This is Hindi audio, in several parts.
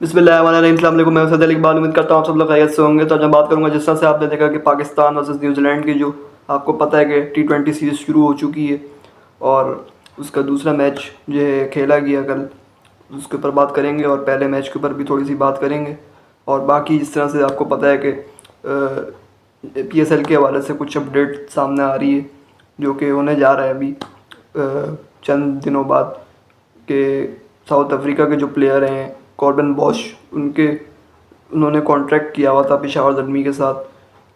बिस्मिल्लाहिर्रहमानिर्रहीम, अस्सलाम वालेकुम। मैं सैद अली इकबाल, उम्मीद करता हूँ आप सब लोग खैरियत से होंगे। तो आज मैं बात करूँगा जिस तरह से आपने देखा कि पाकिस्तान वर्सेस न्यूजीलैंड की जो आपको पता है कि T20 सीरीज़ शुरू हो चुकी है और उसका दूसरा मैच जो है खेला गया कल, उसके ऊपर बात करेंगे और पहले मैच के ऊपर भी थोड़ी सी बात करेंगे। और बाकी जिस तरह से आपको पता है कि PSL के हवाले से कुछ अपडेट सामने आ रही है जो कि होने जा रहा है अभी चंद दिनों बाद के साउथ अफ्रीका के जो प्लेयर हैं कॉर्बन बॉश, उन्होंने कॉन्ट्रैक्ट किया हुआ था पेशावर ज़ल्मी के साथ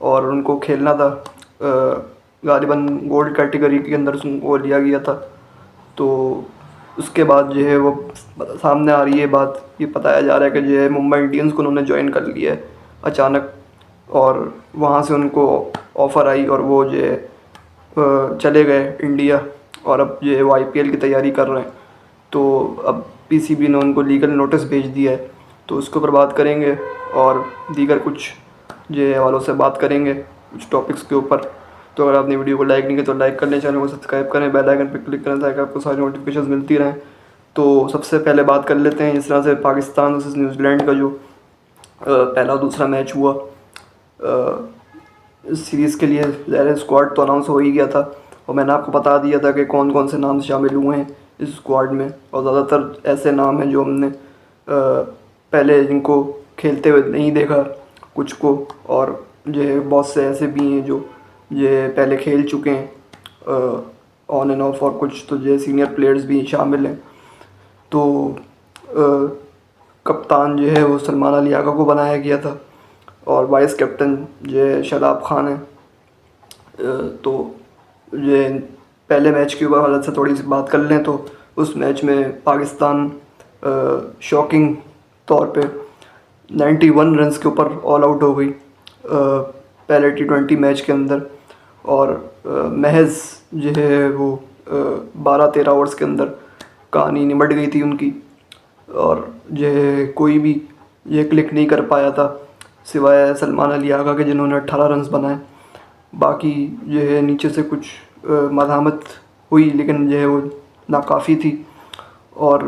और उनको खेलना था। गालिबन गोल्ड कैटेगरी के अंदर वो लिया गया था। तो उसके बाद जो है वो सामने आ रही है बात, ये बताया जा रहा है कि जो है मुंबई इंडियंस को उन्होंने ज्वाइन कर लिया है अचानक, और वहाँ से उनको ऑफ़र आई और वो जो है चले गए इंडिया और अब जो है वो IPL की तैयारी कर रहे हैं। तो अब PCB ने उनको लीगल नोटिस भेज दिया है, तो उसके ऊपर बात करेंगे और दीगर कुछ जो है हवालों से बात करेंगे कुछ टॉपिक्स के ऊपर। तो अगर आपने वीडियो को लाइक नहीं किया तो लाइक कर लें, चैनल को सब्सक्राइब करें, बेल आइकन पर क्लिक करें ताकि आपको सारी नोटिफिकेशन मिलती रहें। तो सबसे पहले बात कर लेते हैं जिस तरह से पाकिस्तान वर्सेस न्यूजीलैंड का जो पहला और दूसरा मैच हुआ। इस सीरीज़ के लिए ज़ाहिर स्क्वाड तो अनाउंस हो ही गया था और मैंने आपको बता दिया था कि कौन कौन से नाम शामिल हुए हैं इस स्क्वाड में, और ज़्यादातर ऐसे नाम हैं जो हमने पहले जिनको खेलते हुए नहीं देखा कुछ को, और जो है बहुत से ऐसे भी हैं जो ये पहले खेल चुके हैं ऑन एंड ऑफ, और कुछ तो जो सीनियर प्लेयर्स भी शामिल हैं। तो कप्तान जो है वो सलमान अली आगा को बनाया गया था और वाइस कैप्टन जो है शादाब खान है। तो ये पहले मैच के ऊपर हालत से थोड़ी सी बात कर लें तो उस मैच में पाकिस्तान शॉकिंग तौर पे 91 रन्स के ऊपर ऑल आउट हो गई पहले T20 मैच के अंदर, और महज जो है वो 12-13 ओवर्स के अंदर कहानी निमट गई थी उनकी, और जो है कोई भी ये क्लिक नहीं कर पाया था सिवाय सलमान अली आगा के जिन्होंने 18 रन्स बनाए। बाकी जो है नीचे से कुछ मज़ाहमत हुई लेकिन जो है वो नाकाफ़ी थी, और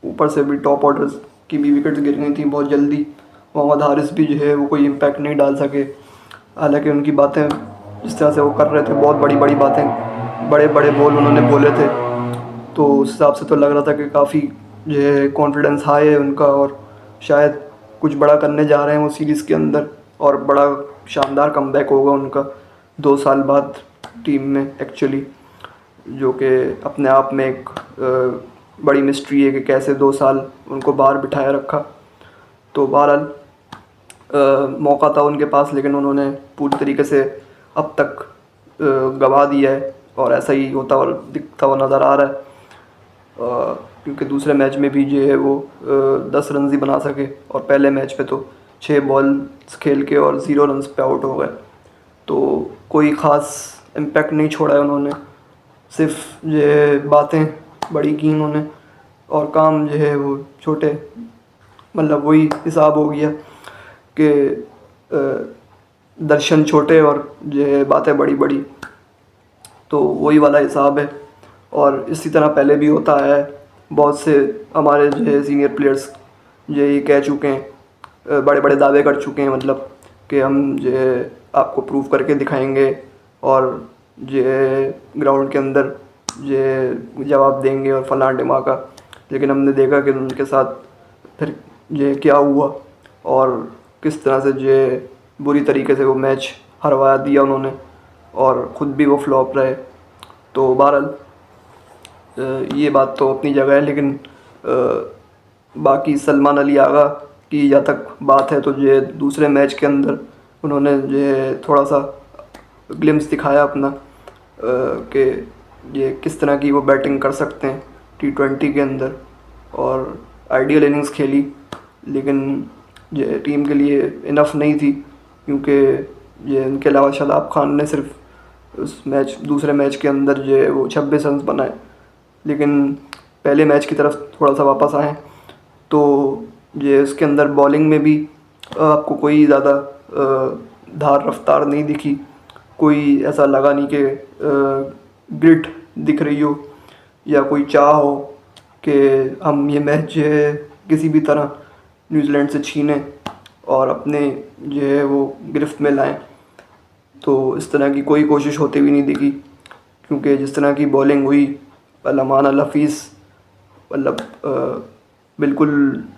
ऊपर से भी टॉप ऑर्डर्स की भी विकेट्स गिर गई थी बहुत जल्दी। मोहम्मद हारिस भी जो है वो कोई इम्पैक्ट नहीं डाल सके, हालांकि उनकी बातें जिस तरह से वो कर रहे थे बहुत बड़ी बड़ी बातें, बड़े बड़े बॉल उन्होंने बोले थे, तो उस हिसाब से तो लग रहा था कि काफ़ी जो है कॉन्फिडेंस हाई है उनका और शायद कुछ बड़ा करने जा रहे हैं वो सीरीज़ के अंदर, और बड़ा शानदार कमबैक होगा उनका 2 साल बाद टीम में एक्चुअली, जो कि अपने आप में एक बड़ी मिस्ट्री है कि कैसे 2 साल उनको बाहर बिठाया रखा। तो बहरहाल मौका था उनके पास लेकिन उन्होंने पूरी तरीके से अब तक गवा दिया है, और ऐसा ही होता और दिखता हुआ नज़र आ रहा है क्योंकि दूसरे मैच में भी जो है वो 10 रन ही बना सके और पहले मैच पे तो 6 बॉल्स खेल के और 0 रन्स पे आउट हो गए। तो कोई ख़ास इम्पैक्ट नहीं छोड़ा है उन्होंने, सिर्फ जो है बातें बड़ी की उन्होंने और काम जो है वो छोटे, मतलब वही हिसाब हो गया कि दर्शन छोटे और जो है बातें बड़ी बड़ी, तो वही वाला हिसाब है। और इसी तरह पहले भी होता है, बहुत से हमारे जो है सीनियर प्लेयर्स ये कह चुके हैं, बड़े बड़े दावे कर चुके हैं, मतलब कि हम जो है आपको प्रूव करके दिखाएंगे और जो है ग्राउंड के अंदर जो है जवाब देंगे और फलां ढिमाका। लेकिन हमने देखा कि उनके साथ फिर ये क्या हुआ और किस तरह से जो है बुरी तरीके से वो मैच हरवा दिया उन्होंने, और ख़ुद भी वो फ्लॉप रहे। तो बहरहाल ये बात तो अपनी जगह है, लेकिन बाकी सलमान अली आगा की जहाँ तक बात है तो जो है दूसरे मैच के अंदर उन्होंने जो है थोड़ा सा ग्लिम्स दिखाया अपना कि ये किस तरह की वो बैटिंग कर सकते हैं T20 के अंदर, और आइडियल इनिंग्स खेली लेकिन ये टीम के लिए इनफ नहीं थी, क्योंकि ये इनके अलावा शादाब खान ने सिर्फ उस मैच दूसरे मैच के अंदर जो है वो 26 रन बनाए। लेकिन पहले मैच की तरफ थोड़ा सा वापस आए तो ये उसके अंदर बॉलिंग में भी आपको कोई ज़्यादा धार रफ्तार नहीं दिखी, कोई ऐसा लगा नहीं कि ग्रिट दिख रही हो या कोई चाह हो कि हम ये मैच जो है किसी भी तरह न्यूजीलैंड से छीनें और अपने जो है वो गिरफ्त में लाएं। तो इस तरह की कोई कोशिश होती भी नहीं दिखी, क्योंकि जिस तरह की बॉलिंग हुई, अमान अल हफीज़ मतलब बिल्कुल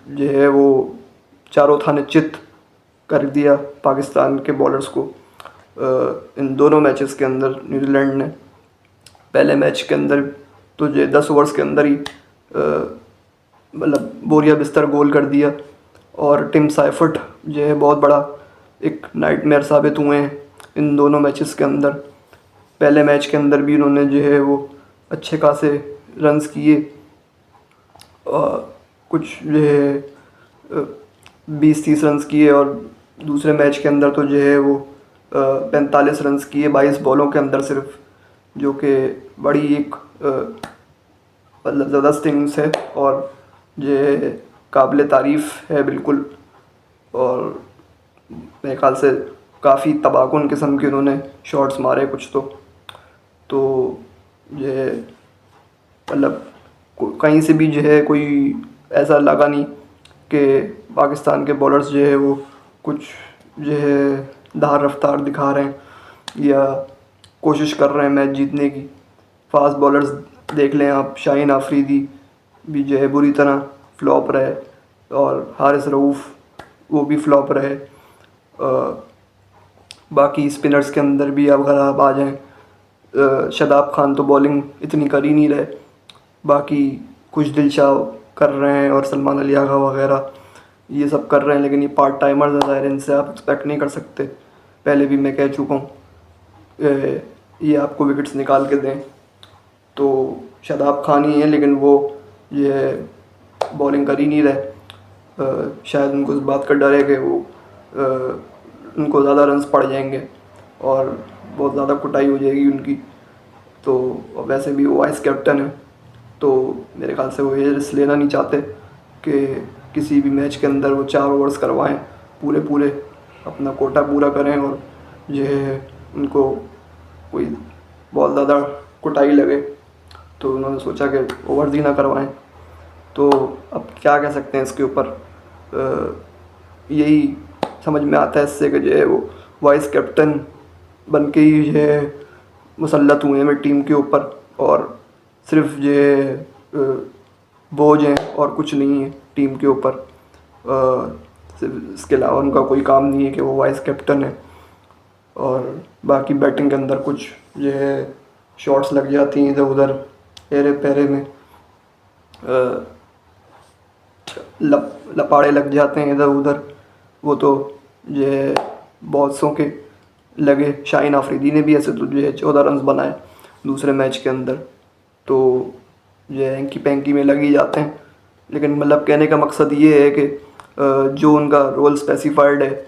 जो है वो चारों थाने चित कर दिया पाकिस्तान के बॉलर्स को। इन दोनों मैचेस के अंदर न्यूजीलैंड ने पहले मैच के अंदर तो जो 10 ओवर्स के अंदर ही मतलब बोरिया बिस्तर गोल कर दिया, और टिम साइफर्ट जो है बहुत बड़ा एक नाइटमेयर साबित हुए हैं इन दोनों मैचेस के अंदर। पहले मैच के अंदर भी उन्होंने जो है वो अच्छे खासे रन्स किए, कुछ जो है 20-30 रन्स किए, और दूसरे मैच के अंदर तो जो है वो 45 रन्स किए 22 बॉलों के अंदर सिर्फ, जो कि बड़ी एक मतलब ज़बरदस्त इनिंग्स है और जो है काबिल तारीफ़ है बिल्कुल। और मेरे ख्याल से काफ़ी तबाहकुन किस्म के उन्होंने शॉट्स मारे कुछ तो ये मतलब कहीं से भी जो है कोई ऐसा लगा नहीं कि पाकिस्तान के बॉलर्स जो है वो कुछ जो है धार रफ्तार दिखा रहे हैं या कोशिश कर रहे हैं मैच जीतने की। फास्ट बॉलर्स देख लें आप, शाहीन आफरीदी भी जो है बुरी तरह फ्लॉप रहे, और हारिस रऊफ़ वो भी फ्लॉप रहे। बाकी स्पिनर्स के अंदर भी अगर आप आ जाएँ, शादाब खान तो बॉलिंग इतनी कर ही नहीं रहे, बाकी कुछ दिलशाह कर रहे हैं और सलमान अली आगा वगैरह ये सब कर रहे हैं, लेकिन ये पार्ट टाइमर्स हैं, ज़ाहिर इनसे आप एक्सपेक्ट नहीं कर सकते। पहले भी मैं कह चुका हूँ ये आपको विकेट्स निकाल के दें तो शादाब खान ही है, लेकिन वो ये बॉलिंग कर ही नहीं रहे। शायद उनको इस बात का डर है कि वो उनको ज़्यादा रन्स पड़ जाएंगे और बहुत ज़्यादा कुटाई हो जाएगी उनकी। तो वैसे भी वो वाइस कैप्टन है, तो मेरे ख्याल से वो ये रिस्क लेना नहीं चाहते कि किसी भी मैच के अंदर वो 4 ओवर्स करवाएं, पूरे अपना कोटा पूरा करें और जो है उनको कोई बहुत ज़्यादा कुटाई लगे, तो उन्होंने सोचा कि ओवर्स ही ना करवाएं। तो अब क्या कह सकते हैं इसके ऊपर, यही समझ में आता है इससे कि जो है वो वाइस कैप्टन बन के ही जो है मुसल्लत हुए हैं टीम के ऊपर, और सिर्फ जो है बोझ हैं और कुछ नहीं है टीम के ऊपर। सिर्फ इसके अलावा उनका कोई काम नहीं है कि वो वाइस कैप्टन है। और बाकी बैटिंग के अंदर कुछ जो है शॉट्स लग जाती हैं इधर उधर, एरे पैरे में लपाड़े लग जाते हैं इधर उधर, वो तो जो है बहुत सौ के लगे। शाहीन आफरीदी ने भी ऐसे तो जो है 14 रन्स बनाए दूसरे मैच के अंदर, तो जो है हैंकी पैंकी में लग ही जाते हैं। लेकिन मतलब कहने का मकसद ये है कि जो उनका रोल स्पेसिफाइड है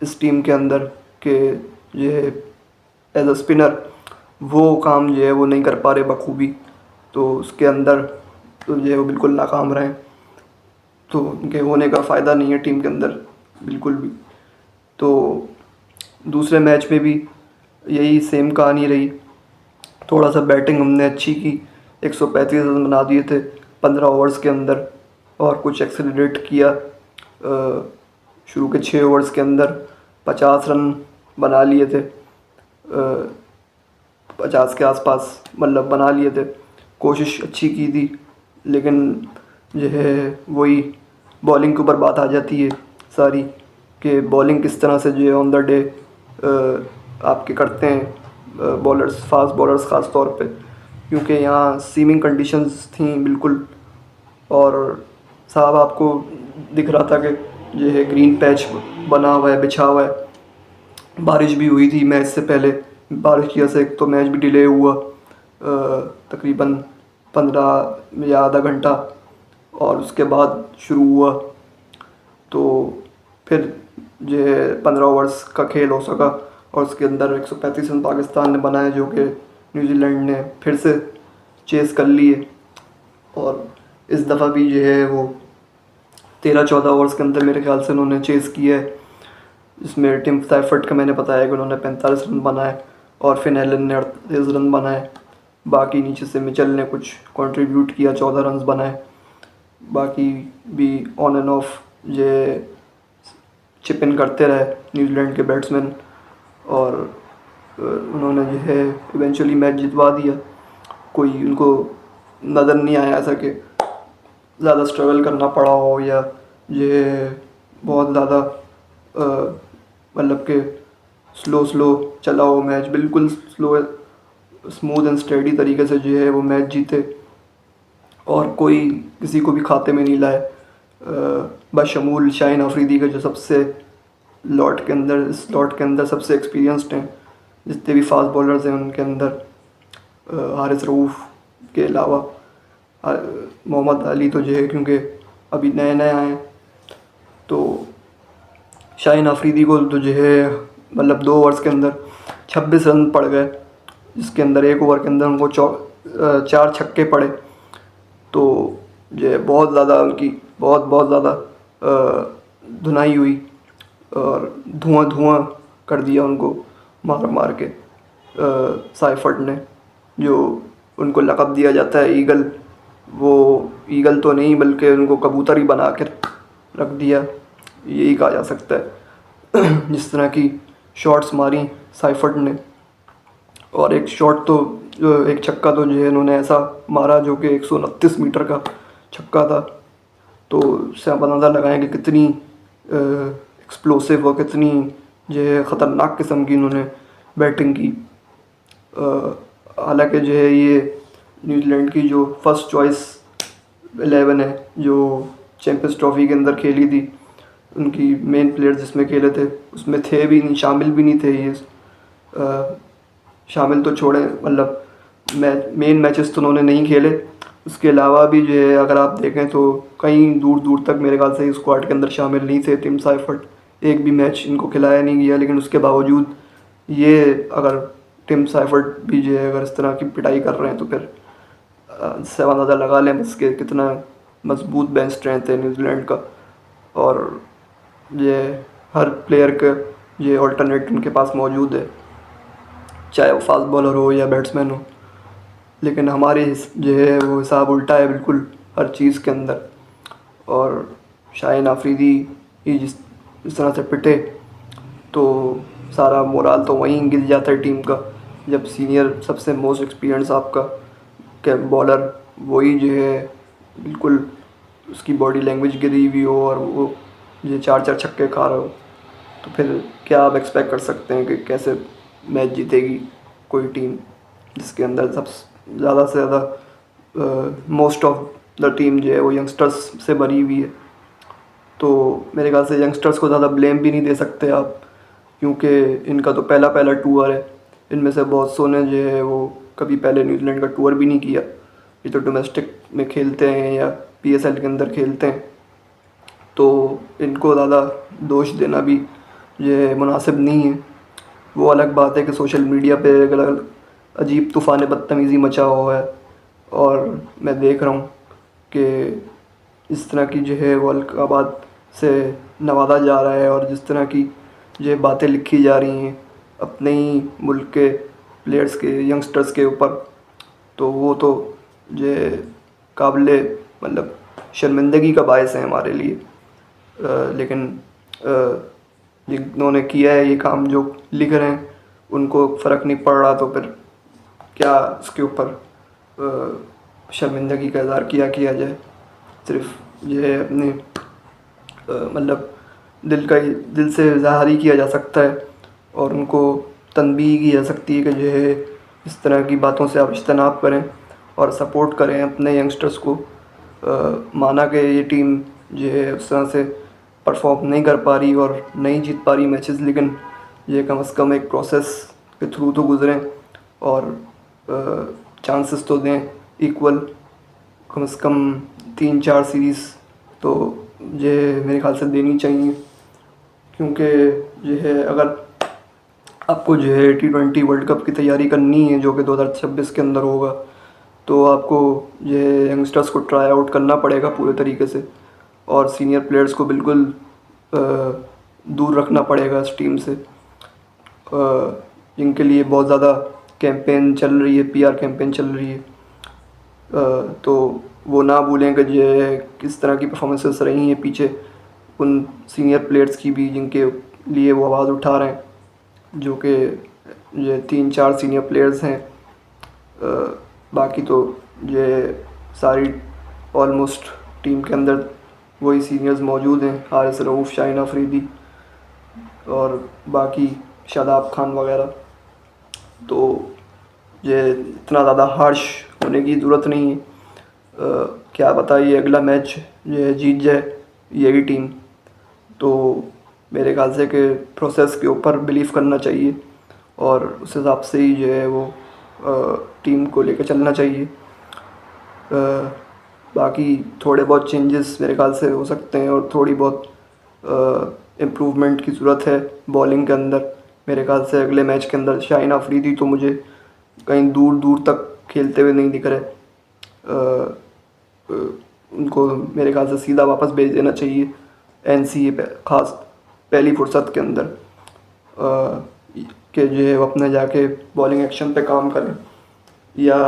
इस टीम के अंदर कि जो है एज अ स्पिनर वो काम जो है वो नहीं कर पा रहे बखूबी, तो उसके अंदर तो जो है वो बिल्कुल नाकाम रहे, तो उनके होने का फ़ायदा नहीं है टीम के अंदर बिल्कुल भी। तो दूसरे मैच में भी यही सेम कहानी रही, थोड़ा सा बैटिंग हमने अच्छी की, 135 रन बना दिए थे 15 ओवर्स के अंदर, और कुछ एक्सेलरेट किया शुरू के 6 ओवर्स के अंदर 50 रन बना लिए थे, 50 के आसपास मतलब बना लिए थे, कोशिश अच्छी की थी। लेकिन जो है वही बॉलिंग के ऊपर बात आ जाती है सारी, कि बॉलिंग किस तरह से जो है ऑन द डे आपके करते हैं बॉलर्स, फास्ट बॉलर्स ख़ास तौर पे, क्योंकि यहाँ सीमिंग कंडीशंस थी बिल्कुल, और साहब आपको दिख रहा था कि जो है ग्रीन पैच बना हुआ है, बिछा हुआ है। बारिश भी हुई थी मैच से पहले, बारिश की वजह से तो मैच भी डिले हुआ तकरीबन 15 या आधा घंटा, और उसके बाद शुरू हुआ। तो फिर जो है 15 ओवर्स का खेल हो सका, और उसके अंदर 135 रन पाकिस्तान ने बनाए, जो कि न्यूजीलैंड ने फिर से चेस कर लिए। और इस दफ़ा भी जो है वो 13-14 ओवर्स के अंदर मेरे ख्याल से उन्होंने चेस किया है, जिसमें टिम साइफर्ट का मैंने बताया कि उन्होंने 45 रन बनाए और फिन एलन ने 38 रन बनाए। बाकी नीचे से मिचेल ने कुछ कंट्रीब्यूट किया, 14 रन बनाए। बाकी भी ऑन एंड ऑफ ये चिप इन करते रहे न्यूजीलैंड के बैट्समैन, और उन्होंने जो है इवेंचुअली मैच जितवा दिया। कोई उनको नज़र नहीं आया ऐसा कि ज़्यादा स्ट्रगल करना पड़ा हो या ये बहुत ज़्यादा मतलब कि स्लो स्लो चला हो मैच। बिल्कुल स्लो स्मूथ एंड स्टेडी तरीके से जो है वो मैच जीते, और कोई किसी को भी खाते में नहीं लाए, बशमूल शाहीन अफरीदी का जो सबसे स्लॉट के अंदर सबसे एक्सपीरियंस्ड हैं। जितने भी फास्ट बॉलर्स हैं उनके अंदर हारिस रऊफ़ के अलावा मोहम्मद अली तो जो है क्योंकि अभी नए नए आए हैं, तो शाहीन अफरीदी को तो जो है मतलब 2 ओवर्स के अंदर 26 रन पड़ गए, जिसके अंदर 1 ओवर के अंदर उनको 4 छक्के पड़े। तो ये बहुत ज़्यादा उनकी बहुत ज़्यादा धुनाई हुई और धुआं कर दिया उनको मार मार के साइफर्ट ने, जो उनको लक़ब दिया जाता है ईगल। वो ईगल तो नहीं बल्कि उनको कबूतर ही बना के रख दिया, यही कहा जा सकता है। जिस तरह की शॉट्स मारी साइफर्ट ने, और एक शॉट तो एक छक्का तो जो है इन्होंने ऐसा मारा जो कि 129 मीटर का छक्का था। तो उससे आप अंदाज़ा लगाएं कि कितनी एक्सप्लोसिव और कितनी जो है ख़तरनाक किस्म की इन्होंने बैटिंग की। हालांकि जो है ये न्यूजीलैंड की जो फर्स्ट चॉइस 11 है जो चैम्पियंस ट्रॉफी के अंदर खेली थी, उनकी मेन प्लेयर्स जिसमें खेले थे उसमें थे भी नहीं, शामिल भी नहीं थे ये। शामिल तो छोड़ें, मतलब मेन मैचेस तो उन्होंने नहीं खेले। उसके अलावा भी जो है अगर आप देखें तो कहीं दूर दूर तक मेरे ख्याल से स्क्वाड के अंदर शामिल नहीं थे टिम साइफर्ट। एक भी मैच इनको खिलाया नहीं गया, लेकिन उसके बावजूद ये अगर टिम साइफर्ट भी जो है अगर इस तरह की पिटाई कर रहे हैं तो फिर इससे अंदाज़ा लगा लें बस कि कितना मजबूत बेंच स्ट्रेंथ है न्यूजीलैंड का। और ये हर प्लेयर का ये ऑल्टरनेट उनके पास मौजूद है, चाहे वो फास्ट बॉलर हो या बैट्समैन हो। लेकिन हमारे जो है वो हिसाब उल्टा है बिल्कुल हर चीज़ के अंदर। और शाहीन अफरीदी ही जिस तरह से पिटे तो सारा मोराल तो वहीं गिर जाता है टीम का, जब सीनियर सबसे मोस्ट एक्सपीरियंस आपका के बॉलर वही जो है बिल्कुल उसकी बॉडी लैंग्वेज गिरी हुई हो और वो ये 4 छक्के खा रहे हो, तो फिर क्या आप एक्सपेक्ट कर सकते हैं कि कैसे मैच जीतेगी कोई टीम जिसके अंदर सब ज़्यादा से ज़्यादा मोस्ट ऑफ द टीम जो है वो यंगस्टर्स से भरी हुई है। तो मेरे ख्याल से यंगस्टर्स को ज़्यादा ब्लेम भी नहीं दे सकते आप, क्योंकि इनका तो पहला टूर है। इनमें से बहुत सौ ने जो है वो कभी पहले न्यूजीलैंड का टूर भी नहीं किया, ये तो डोमेस्टिक में खेलते हैं या PSL के अंदर खेलते हैं। तो इनको ज़्यादा दोष देना भी ये मुनासिब नहीं है। वो अलग बात है कि सोशल मीडिया पे अलग अजीब तूफ़ान बदतमीज़ी मचा हुआ है, और मैं देख रहा हूँ कि इस तरह की जो है वो अलकाबाद से नवाजा जा रहा है, और जिस तरह की जो बातें लिखी जा रही हैं अपने ही मुल्क के प्लेयर्स के यंगस्टर्स के ऊपर, तो वो तो जो काबिले मतलब शर्मिंदगी का बायस है हमारे लिए। लेकिन जिन्होंने किया है ये काम जो लिख रहे हैं उनको फ़र्क नहीं पड़ रहा, तो फिर क्या इसके ऊपर शर्मिंदगी का इज़हार किया जाए। सिर्फ ये है अपने मतलब दिल से इज़हार ही किया जा सकता है, और उनको तनबीह की जा सकती है कि जो है इस तरह की बातों से आप इज्तनाब करें और सपोर्ट करें अपने यंगस्टर्स को। माना कि ये टीम जो है उस तरह से परफॉर्म नहीं कर पा रही और नहीं जीत पा रही मैचेस, लेकिन ये कम से कम एक प्रोसेस के थ्रू तो गुज़रें और चांसेस तो दें इक्वल। कम से कम 3-4 सीरीज़ तो ये मेरे ख्याल से देनी चाहिए, क्योंकि जो है अगर आपको जो है T20 वर्ल्ड कप की तैयारी करनी है जो कि 2026 के अंदर होगा, तो आपको ये यंगस्टर्स को ट्राई आउट करना पड़ेगा पूरे तरीके से, और सीनियर प्लेयर्स को बिल्कुल दूर रखना पड़ेगा इस टीम से, जिनके लिए बहुत ज़्यादा कैंपेन चल रही है, PR कैंपेन चल रही है। तो वो ना भूलें कि ये किस तरह की परफॉर्मेंसेस रही हैं पीछे उन सीनियर प्लेयर्स की भी जिनके लिए वो आवाज़ उठा रहे हैं, जो कि ये 3-4 सीनियर प्लेयर्स हैं। बाकी तो ये सारी ऑलमोस्ट टीम के अंदर वही सीनियर्स मौजूद हैं, हारिस रऊफ़, शाहीन अफरीदी और बाकी शादाब खान वगैरह। तो ये इतना ज़्यादा हार्श होने की ज़रूरत नहीं है। क्या पता ये अगला मैच ये जीत जाए यही टीम। तो मेरे ख्याल से कि प्रोसेस के ऊपर बिलीव करना चाहिए और उस हिसाब से ही जो है वो टीम को लेकर चलना चाहिए। बाकी थोड़े बहुत चेंजेस मेरे ख्याल से हो सकते हैं और थोड़ी बहुत इम्प्रूवमेंट की ज़रूरत है बॉलिंग के अंदर। मेरे ख्याल से अगले मैच के अंदर शाहीन अफरीदी तो मुझे कहीं दूर दूर तक खेलते हुए नहीं दिख रहे। उनको मेरे ख्याल से सीधा वापस भेज देना चाहिए एनसीए पे, ख़ास पहली फुर्सत के अंदर कि जो है वो अपने जाके बॉलिंग एक्शन पे काम करें या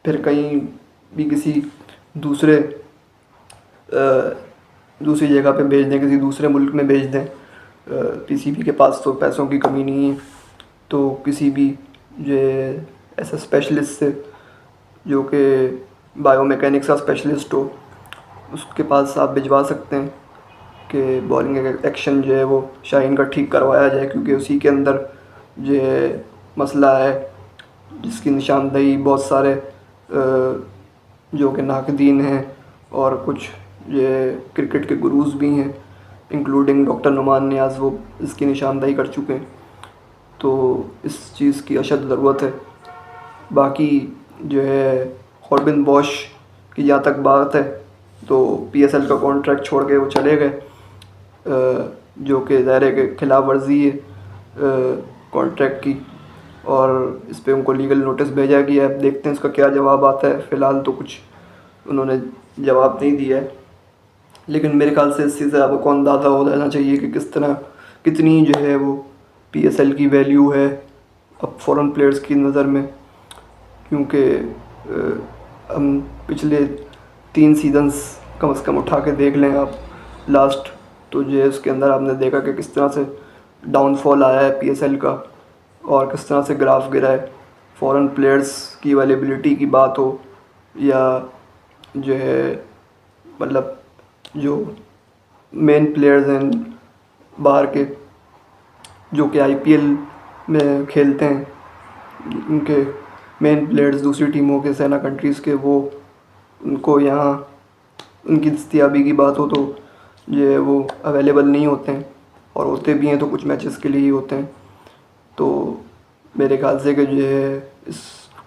फिर कहीं भी किसी दूसरे दूसरी जगह पे भेज दें, किसी दूसरे मुल्क में भेज दें। पीसीबी के पास तो पैसों की कमी नहीं है, तो किसी भी जो ऐसा स्पेशलिस्ट से जो कि बायोमैकेनिक्स का स्पेशलिस्ट हो उसके पास आप भिजवा सकते हैं कि बॉलिंग एक्शन जो है वो शाहीन का ठीक करवाया जाए, क्योंकि उसी के अंदर जो है मसला है जिसकी निशानदेही बहुत सारे जो कि नाकदीन हैं और कुछ ये क्रिकेट के गुरूज भी हैं इंक्लूडिंग डॉक्टर नुमान नियाज़, वो इसकी निशानदेही कर चुके हैं। तो इस चीज़ की अशद ज़रूरत है। बाकी जो है कॉर्बिन बॉश की जहाँ तक बात है तो पीएसएल का कॉन्ट्रैक्ट छोड़ के वो चले गए, जो कि दायरे के ख़िलाफ़ वर्जी है कॉन्ट्रैक्ट की, और इस पे उनको लीगल नोटिस भेजा गया है। देखते हैं इसका क्या जवाब आता है। फ़िलहाल तो कुछ उन्होंने जवाब नहीं दिया है, लेकिन मेरे ख्याल से इस चीज़ से आपको अंदाज़ा हो जाना चाहिए कि किस तरह कितनी जो है वो पीएसएल की वैल्यू है अब फॉरेन प्लेयर्स की नज़र में। क्योंकि हम पिछले 3 सीज़न्स कम से कम उठा के देख लें आप, लास्ट तो जो है उसके अंदर आपने देखा कि किस तरह से डाउनफॉल आया है पीएसएल का और किस तरह से ग्राफ गिरा है। फॉरेन प्लेयर्स की अवेलेबिलिटी की बात हो या जो है मतलब जो मेन प्लेयर्स हैं बाहर के जो कि आईपीएल में खेलते हैं, उनके मेन प्लेयर्स दूसरी टीमों के सेना कंट्रीज़ के, वो उनको यहाँ उनकी दस्तयाबी की बात हो तो ये वो अवेलेबल नहीं होते हैं, और होते भी हैं तो कुछ मैचेस के लिए ही होते हैं। तो मेरे ख्याल से कि जो है इस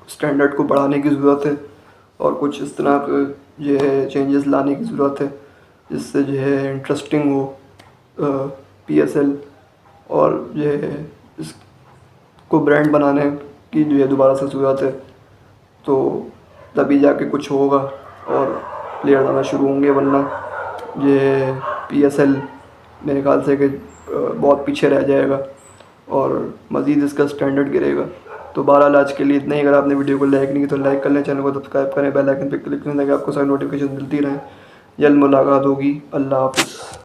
स्टैंडर्ड को बढ़ाने की ज़रूरत है और कुछ इस तरह के जो है चेंजेस लाने की ज़रूरत है जिससे जो है इंटरेस्टिंग हो पीएसएल, और जो है इसको ब्रांड बनाने की जो है दोबारा से ज़रूरत है। तो तभी जाके कुछ होगा और प्लेयर आना शुरू होंगे, वरना ये पीएसएल मेरे ख्याल से कि बहुत पीछे रह जाएगा और मज़ीद इसका स्टैंडर्ड गिरेगा। तो बहरहाल आज के लिए इतना ही। अगर आपने वीडियो को लाइक नहीं किया तो लाइक कर लें, चैनल को सब्सक्राइब करें, बेल आइकन पर क्लिक करें ताकि आपको सारी नोटिफिकेशन मिलती रहें। जल्द मुलाकात होगी। अल्लाह हाफ़िज़।